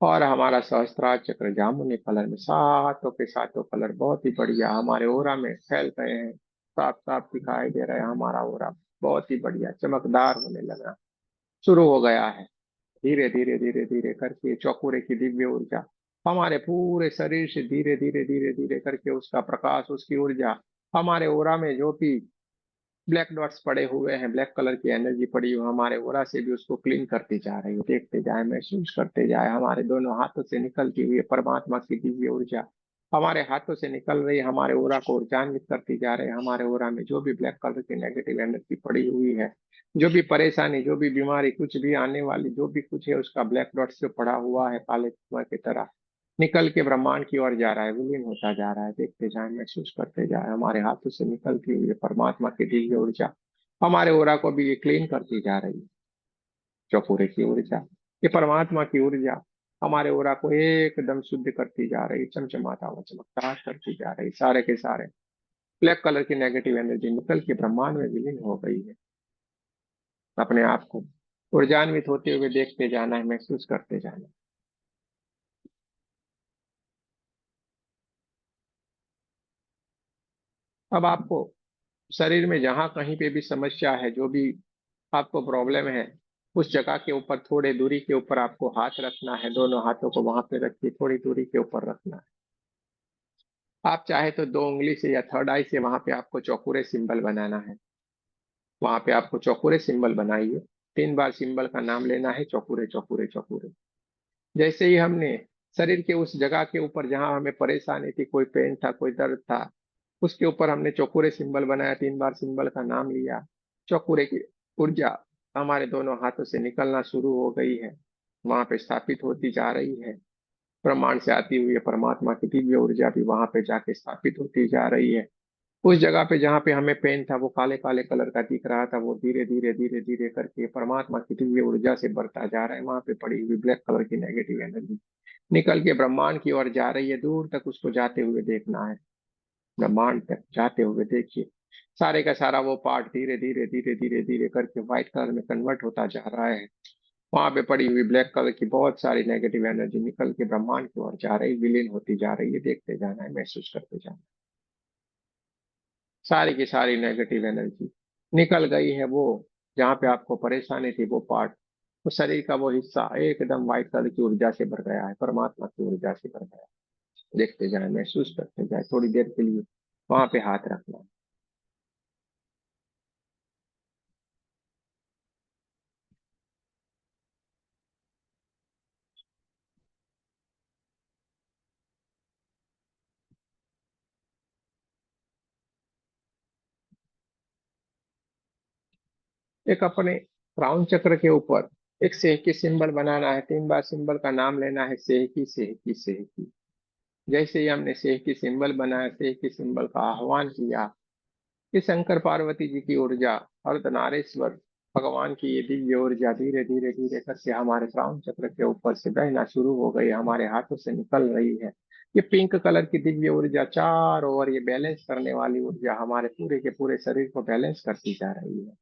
और हमारा सहस्त्रार चक्र जामुनी कलर में। सातों के सातों कलर बहुत ही बढ़िया हमारे ओरा में फैल गए हैं, साफ साफ दिखाई दे रहा है, हमारा ओरा बहुत ही बढ़िया चमकदार होने लगा शुरू हो गया है। धीरे धीरे धीरे धीरे करके चौकुरे की दिव्य ऊर्जा हमारे पूरे शरीर से धीरे धीरे धीरे धीरे करके उसका प्रकाश, उसकी ऊर्जा हमारे ओरा में जो भी ब्लैक डॉट्स पड़े हुए हैं, ब्लैक कलर की एनर्जी पड़ी हुई हमारे ओरा से भी उसको क्लीन करती जा रही है, देखते जाए, महसूस करते जाए। हमारे दोनों हाथों से निकलती हुई परमात्मा की दिव्य ऊर्जा हमारे हाथों से निकल रही, हमारे ओरा को ऊर्जान्वित करती जा रही है। हमारे ओरा में जो भी ब्लैक कलर की नेगेटिव एनर्जी पड़ी हुई है, जो भी परेशानी, जो भी बीमारी, कुछ भी आने वाली जो भी कुछ है, उसका ब्लैक डॉट से पड़ा हुआ है काले धुआं की तरह निकल के ब्रह्मांड की ओर जा रहा है, विलीन होता जा रहा है, देखते जाए, महसूस करते जाए। हमारे हाथों से निकलती हुई परमात्मा की दिव्य ऊर्जा हमारे ओरा को भी ये क्लीन करती जा रही है। चौकुरे की ऊर्जा, ये परमात्मा की ऊर्जा हमारे ओरा को एकदम शुद्ध करती जा रही, चमचमाता हुआ चमकदार करती जा रही। सारे के सारे ब्लैक कलर की नेगेटिव एनर्जी निकल के ब्रह्मांड में विलीन हो गई है। अपने आप को ऊर्जान्वित होते हुए देखते जाना है, महसूस करते जाना है। अब आपको शरीर में जहां कहीं पे भी समस्या है, जो भी आपको प्रॉब्लम है, उस जगह के ऊपर थोड़े दूरी के ऊपर आपको हाथ रखना है। दोनों हाथों को वहां पे रखिए, थोड़ी दूरी के ऊपर रखना है। आप चाहे तो 2 उंगली से या थर्ड आई से वहां पे आपको चौकुरे सिंबल बनाना है। वहां पे आपको चौकुरे सिंबल बनाइए। 3 बार सिंबल का नाम लेना है, चौकुरे चौकुरे चौकुरे। जैसे ही हमने शरीर के उस जगह के ऊपर जहां हमें परेशानी थी, कोई पेन था, कोई दर्द था, उसके ऊपर हमने चौकुरे सिंबल बनाया, 3 बार सिंबल का नाम लिया, चौकुरे की ऊर्जा हमारे दोनों हाथों से निकलना शुरू हो गई है, वहां पे स्थापित होती जा रही है। ब्रह्मांड से आती हुई है परमात्मा की दिव्य ऊर्जा भी वहां पे जाके स्थापित होती जा रही है। उस जगह पे जहाँ पे हमें पेन था, वो काले काले कलर का दिख रहा था, वो धीरे धीरे धीरे धीरे करके परमात्मा की दिव्य ऊर्जा से बढ़ता जा रहा है। वहां पे पड़ी हुई ब्लैक कलर की नेगेटिव एनर्जी निकल के ब्रह्मांड की ओर जा रही है। दूर तक उसको जाते हुए देखना है, ब्रह्मांड तक जाते हुए देखिए। सारे का सारा वो पार्ट धीरे धीरे धीरे धीरे धीरे करके व्हाइट कलर में कन्वर्ट होता जा रहा है। वहां पे पड़ी हुई ब्लैक कलर की बहुत सारी नेगेटिव एनर्जी निकल के ब्रह्मांड की ओर जा रही, विलीन होती जा रही है। देखते जाना है, महसूस करते जाना है। सारी की सारी नेगेटिव एनर्जी निकल गई है। वो जहाँ पे आपको परेशानी थी, वो पार्ट, वो शरीर का वो हिस्सा एकदम व्हाइट कलर की ऊर्जा से भर गया है, परमात्मा की ऊर्जा से भर गया है। देखते जाए, महसूस करते जाए। थोड़ी देर के लिए वहां पे हाथ रखना है। एक अपने क्राउन चक्र के ऊपर एक सेह की सिंबल बनाना है। 3 बार सिंबल का नाम लेना है, सेह की सेह की सेह की। जैसे ही हमने सेह की सिंबल बनाया, सेह की सिंबल का आह्वान किया, ये शंकर पार्वती जी की ऊर्जा, अर्धनारीश्वर भगवान की ये दिव्य ऊर्जा धीरे धीरे धीरे करके हमारे क्राउन चक्र के ऊपर से बहना शुरू हो गई, हमारे हाथों से निकल रही है। ये पिंक कलर की दिव्य ऊर्जा चारों ओर, ये बैलेंस करने वाली ऊर्जा हमारे पूरे के पूरे शरीर को बैलेंस करती जा रही है।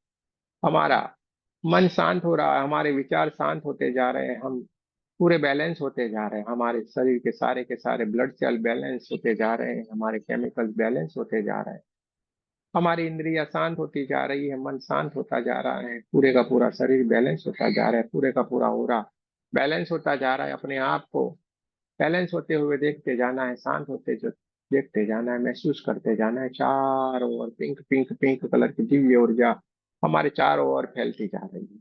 हमारा मन शांत हो रहा है, हमारे विचार शांत होते जा रहे हैं, हम पूरे बैलेंस होते जा रहे हैं। हमारे शरीर के सारे ब्लड सेल बैलेंस होते जा रहे हैं, हमारे केमिकल्स बैलेंस होते जा रहे हैं। हमारी इंद्रियां शांत होती जा रही है, मन शांत होता जा रहा है, पूरे का पूरा शरीर बैलेंस होता जा रहा है, पूरे का पूरा ऑरा बैलेंस होता जा रहा है। अपने आप को बैलेंस होते हुए देखते जाना है, शांत होते जो देखते जाना है, महसूस करते जाना है। चारों ओर पिंक पिंक पिंक कलर की दिव्य ऊर्जा हमारे चारों ओर फैलती जा रही है।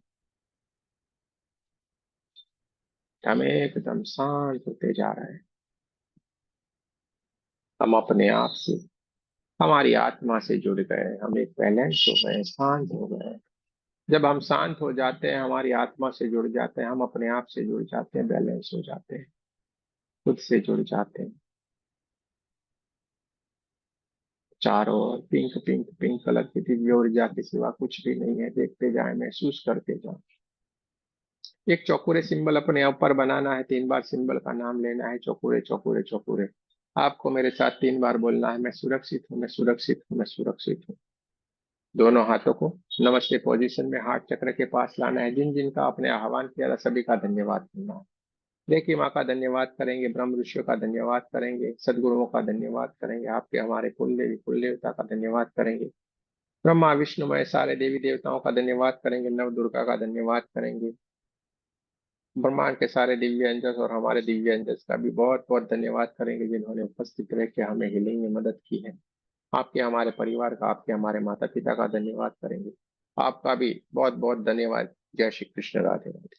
हम एकदम शांत होते जा रहे हैं। हम अपने आप से, हमारी आत्मा से जुड़ गए, हम एक बैलेंस हो गए, शांत हो गए। जब हम शांत हो जाते हैं, हमारी आत्मा से जुड़ जाते हैं, हम अपने आप से जुड़ जाते हैं, बैलेंस हो जाते हैं, खुद से जुड़ जाते हैं। चारों ओर पिंक पिंक पिंक कलर की दिव्य ऊर्जा के सिवा कुछ भी नहीं है। देखते जाए, महसूस करते जाए। एक चौकुरे सिंबल अपने ऊपर बनाना है। 3 बार सिंबल का नाम लेना है, चौकुरे चौकुरे चौकुरे। आपको मेरे साथ 3 बार बोलना है, मैं सुरक्षित हूँ, मैं सुरक्षित हूँ, मैं सुरक्षित हूँ। दोनों हाथों को नमस्ते पोजीशन में हार्ट चक्र के पास लाना है। जिन जिनका आपने आह्वान किया था, सभी का धन्यवाद करना है। देखिए, माँ का धन्यवाद करेंगे, ब्रह्म ऋषियों का धन्यवाद करेंगे, सदगुरुओं का धन्यवाद करेंगे, आपके हमारे कुल देवी कुल देवता का धन्यवाद करेंगे, ब्रह्मा विष्णु मय सारे देवी देवताओं का धन्यवाद करेंगे, नव दुर्गा का धन्यवाद करेंगे, ब्रह्मांड के सारे दिव्य अंजस और हमारे दिव्य अंजस का भी बहुत बहुत धन्यवाद करेंगे, जिन्होंने उपस्थित रह के हमें हीलिंग में मदद की है। आपके हमारे परिवार का, आपके हमारे माता पिता का धन्यवाद करेंगे। आपका भी बहुत बहुत धन्यवाद। जय श्री कृष्ण, राधे राधे।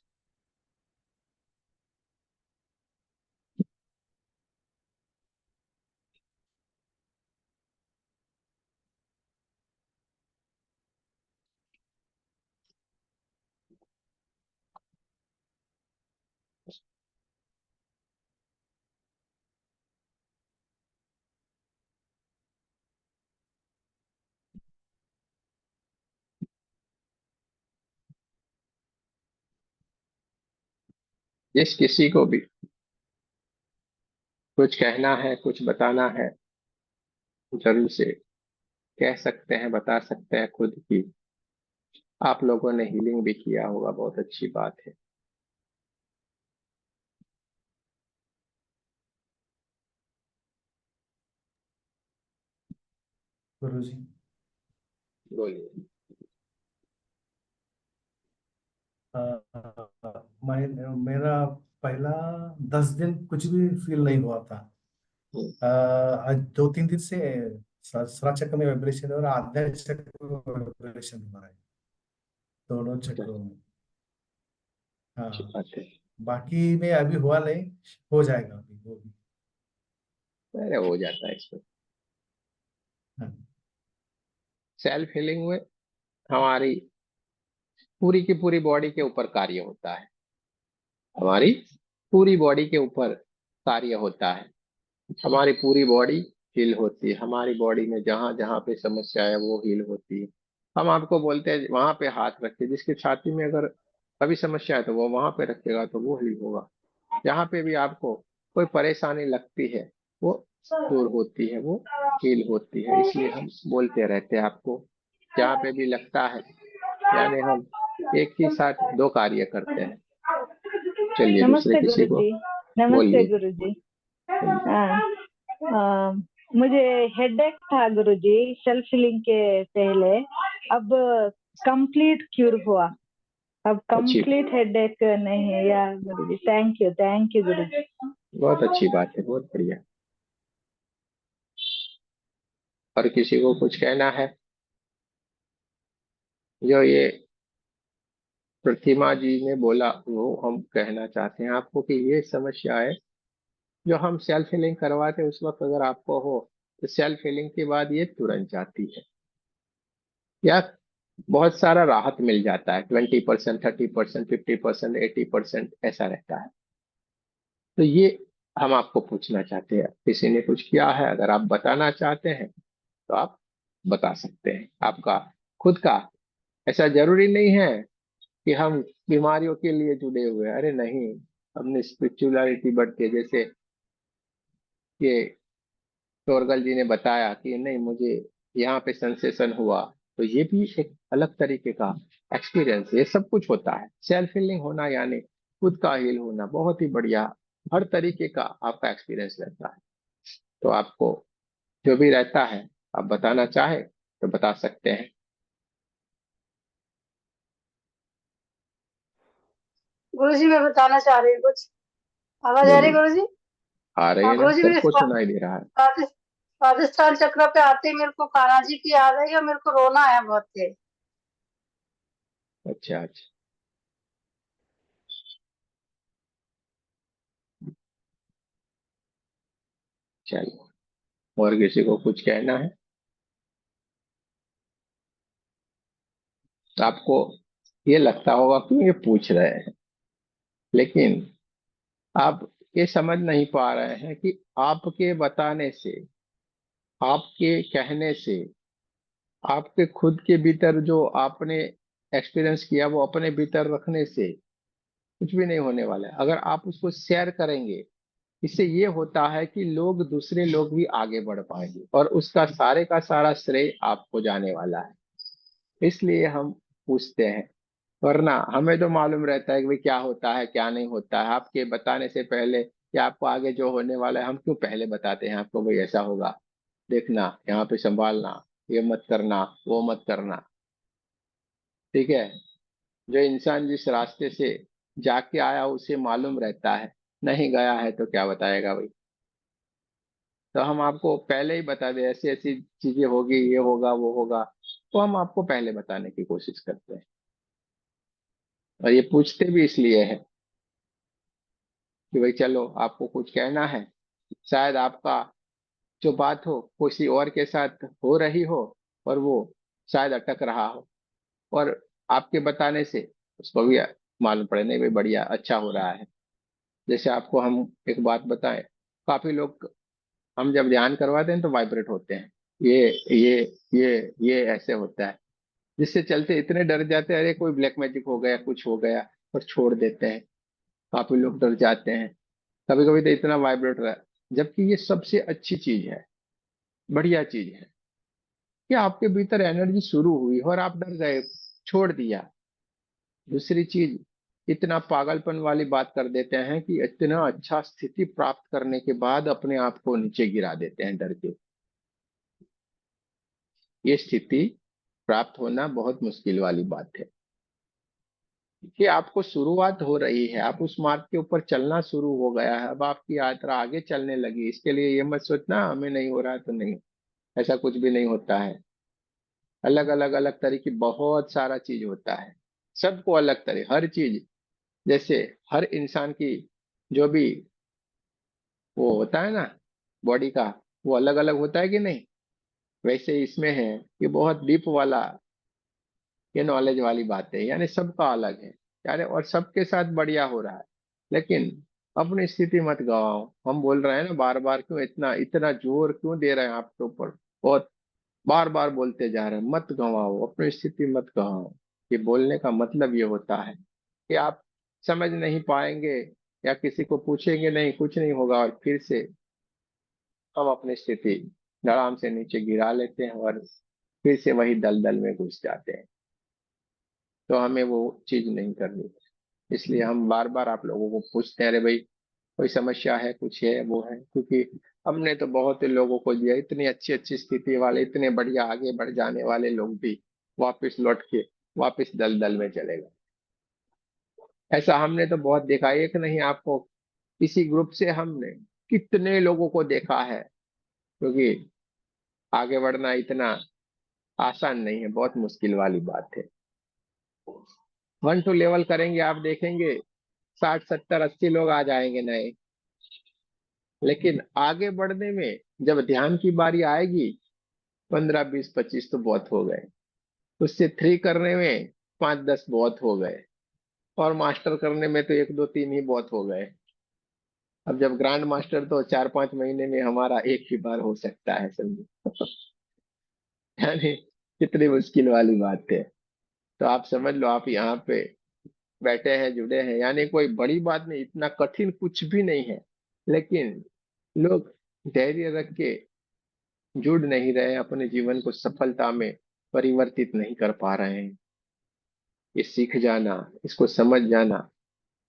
जिस किसी को भी कुछ कहना है, कुछ बताना है, जरूर से कह सकते हैं, बता सकते हैं। खुद की आप लोगों ने हीलिंग भी किया होगा, बहुत अच्छी बात है। गुरुजी, बोलिए। मेरा पहला 10 दिन कुछ भी फील नहीं हुआ था। हम्म, आज 2-3 दिन से सहस्रा चक्र में वाइब्रेशन और आध्या चक्र में वाइब्रेशन हो रहा है, दोनों चक्रों में। अच्छी हाँ, बात है। बाकी में अभी हुआ नहीं, हो जाएगा अभी वो भी। अरे हो जाता है इसमें। हाँ, सेल्फ हीलिंग में हमारी पूरी की पूरी बॉडी के ऊपर कार्य होता है। हमारी पूरी बॉडी के ऊपर कार्य होता है। हमारी पूरी बॉडी हील होती है। हमारी बॉडी में जहां जहां पे समस्या है वो हील होती है। हम आपको बोलते हैं वहां पे हाथ रखिए, जिसकी छाती में अगर कभी समस्या है तो वो वहां पे रखेगा तो वो हील होगा। जहां पे भी आपको कोई परेशानी लगती है वो दूर होती है, वो हील होती है। इसलिए हम बोलते रहते हैं आपको, जहाँ पे भी लगता है। यानी हम एक ही साथ दो कार्य करते हैं। चलिए दूसरे नमस्ते किसी को गुरुजी। नमस्ते बोलिए। गुरुजी। बोलिए। हाँ, आ, मुझे हेडेक था गुरुजी सेल्फ हीलिंग के पहले। अब कंप्लीट क्यूर हुआ। अब अच्छी, कंप्लीट हेडेक नहीं है यार गुरुजी। थैंक यू गुरुजी। बहुत अच्छी बात है, बहुत बढ़िया। और किसी को कुछ कहना है? जो ये प्रतिमा जी ने बोला वो हम कहना चाहते हैं आपको कि ये समस्या है जो हम सेल्फ हीलिंग करवाते हैं उस वक्त अगर आपको हो तो सेल्फ हीलिंग के बाद ये तुरंत जाती है, या बहुत सारा राहत मिल जाता है। 20%, 30%, 50%, 80% ऐसा रहता है। तो ये हम आपको पूछना चाहते हैं, किसी ने कुछ किया है? अगर आप बताना चाहते हैं तो आप बता सकते हैं आपका खुद का। ऐसा जरूरी नहीं है कि हम बीमारियों के लिए जुड़े हुए हैं। अरे नहीं, हमने स्पिरिचुअलिटी बढ़ती है। जैसे ये टोरगल जी ने बताया कि नहीं मुझे यहाँ पे सेंसेशन हुआ, तो ये भी एक अलग तरीके का एक्सपीरियंस। ये सब कुछ होता है। सेल्फ हीलिंग होना यानी खुद का हील होना, बहुत ही बढ़िया। हर तरीके का आपका एक्सपीरियंस रहता है। तो आपको जो भी रहता है आप बताना चाहे तो बता सकते हैं। गुरुजी मैं बताना चाह रही हूँ कुछ। आवाज आ रही है बोलिए। गुरुजी? आ रही हाँ है ना, गुरुजी, मेरे सबको सुनाई दे रहा है। राजस्थान चक्र पे आते ही मेरे को कान्हा जी की याद आई और मेरे को रोना आया बहुत तेज। अच्छा अच्छा, चलिए। और किसी को कुछ कहना है तो आपको ये लगता होगा कि ये पूछ रहे हैं, लेकिन आप ये समझ नहीं पा रहे हैं कि आपके बताने से, आपके कहने से, आपके खुद के भीतर जो आपने एक्सपीरियंस किया वो अपने भीतर रखने से कुछ भी नहीं होने वाला है। अगर आप उसको शेयर करेंगे, इससे ये होता है कि दूसरे लोग भी आगे बढ़ पाएंगे और उसका सारे का सारा श्रेय आपको जाने वाला है। इसलिए हम पूछते हैं, वरना हमें तो मालूम रहता है कि भाई क्या होता है क्या नहीं होता है। आपके बताने से पहले या आपको आगे जो होने वाला है हम क्यों पहले बताते हैं आपको, भाई ऐसा होगा, देखना, यहाँ पे संभालना, ये मत करना, वो मत करना। ठीक है। जो इंसान जिस रास्ते से जाके आया उसे मालूम रहता है, नहीं गया है तो क्या बताएगा भाई। तो हम आपको पहले ही बता दें ऐसी ऐसी चीजें होगी, ये होगा वो होगा, तो हम आपको पहले बताने की कोशिश करते हैं। और ये पूछते भी इसलिए है कि भाई चलो आपको कुछ कहना है, शायद आपका जो बात हो किसी और के साथ हो रही हो और वो शायद अटक रहा हो, और आपके बताने से उसको भी मालूम पड़े नहीं भाई बढ़िया अच्छा हो रहा है। जैसे आपको हम एक बात बताएं, काफी लोग हम जब ध्यान करवाते हैं तो वाइब्रेट होते हैं। ये ये ये ऐसे होता है, जिससे चलते इतने डर जाते हैं, अरे कोई ब्लैक मैजिक हो गया, कुछ हो गया, और छोड़ देते हैं। काफी लोग डर जाते हैं, कभी कभी तो इतना वाइब्रेट रहा है, जबकि ये सबसे अच्छी चीज है, बढ़िया चीज है कि आपके भीतर एनर्जी शुरू हुई और आप डर गए, छोड़ दिया। दूसरी चीज, इतना पागलपन वाली बात कर देते हैं कि इतना अच्छा स्थिति प्राप्त करने के बाद अपने आप को नीचे गिरा देते हैं डर के। ये स्थिति प्राप्त होना बहुत मुश्किल वाली बात है कि आपको शुरुआत हो रही है, आप उस मार्ग के ऊपर चलना शुरू हो गया है, अब आपकी यात्रा आगे चलने लगी। इसके लिए ये मत सोचना हमें नहीं हो रहा है तो नहीं, ऐसा कुछ भी नहीं होता है। अलग अलग अलग तरह की बहुत सारा चीज होता है, सबको अलग तरह हर चीज, जैसे हर इंसान की जो भी वो होता है ना बॉडी का, वो अलग अलग होता है कि नहीं, वैसे इसमें है कि बहुत डीप वाला ये नॉलेज वाली बात है, यानी सबका अलग है, यानी और सबके साथ बढ़िया हो रहा है। लेकिन अपनी स्थिति मत गवाओ। हम बोल रहे हैं ना बार बार, क्यों इतना इतना जोर क्यों दे रहे हैं आपके ऊपर, बहुत बार बार बोलते जा रहे हैं, मत गवाओ, अपनी स्थिति मत गवाओ। ये बोलने का मतलब ये होता है कि आप समझ नहीं पाएंगे या किसी को पूछेंगे नहीं, कुछ नहीं होगा, और फिर से हम अपनी स्थिति धड़ाम से नीचे गिरा लेते हैं और फिर से वही दलदल में घुस जाते हैं। तो हमें वो चीज नहीं करनी। इसलिए हम बार बार आप लोगों को पूछते हैं, अरे भाई कोई समस्या है, कुछ है वो है, क्योंकि हमने तो बहुत लोगों को दिया, इतनी अच्छी अच्छी स्थिति वाले, इतने बढ़िया आगे बढ़ जाने वाले लोग भी वापस लौट के वापस दलदल में चले गए। ऐसा हमने तो बहुत देखा, एक नहीं, आपको इसी ग्रुप से हमने कितने लोगों को देखा है, क्योंकि आगे बढ़ना इतना आसान नहीं है, बहुत मुश्किल वाली बात है। 1 2 लेवल करेंगे, आप देखेंगे 60 70 80 लोग आ जाएंगे नए। लेकिन आगे बढ़ने में जब ध्यान की बारी आएगी, 15 20 25 तो बहुत हो गए, उससे 3 करने में 5 10 बहुत हो गए, और मास्टर करने में तो 1 2 3 ही बहुत हो गए। अब जब ग्रैंड मास्टर तो 4 5 महीने में हमारा एक ही बार हो सकता है, समझो। यानी कितनी मुश्किल वाली बात है। तो आप समझ लो, आप यहाँ पे बैठे हैं, जुड़े हैं, यानी कोई बड़ी बात नहीं, इतना कठिन कुछ भी नहीं है। लेकिन लोग धैर्य रख के जुड़ नहीं रहे, अपने जीवन को सफलता में परिवर्तित नहीं कर पा रहे हैं। ये सीख जाना, इसको समझ जाना,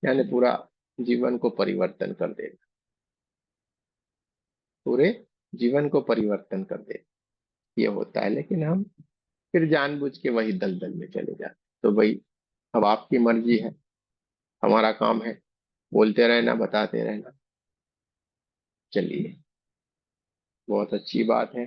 यानी पूरा जीवन को परिवर्तन कर देना, पूरे जीवन को परिवर्तन कर देना, ये होता है। लेकिन हम फिर जानबूझ के वही दलदल में चले जाते। तो भाई अब आपकी मर्जी है, हमारा काम है बोलते रहना, बताते रहना। चलिए, बहुत अच्छी बात है।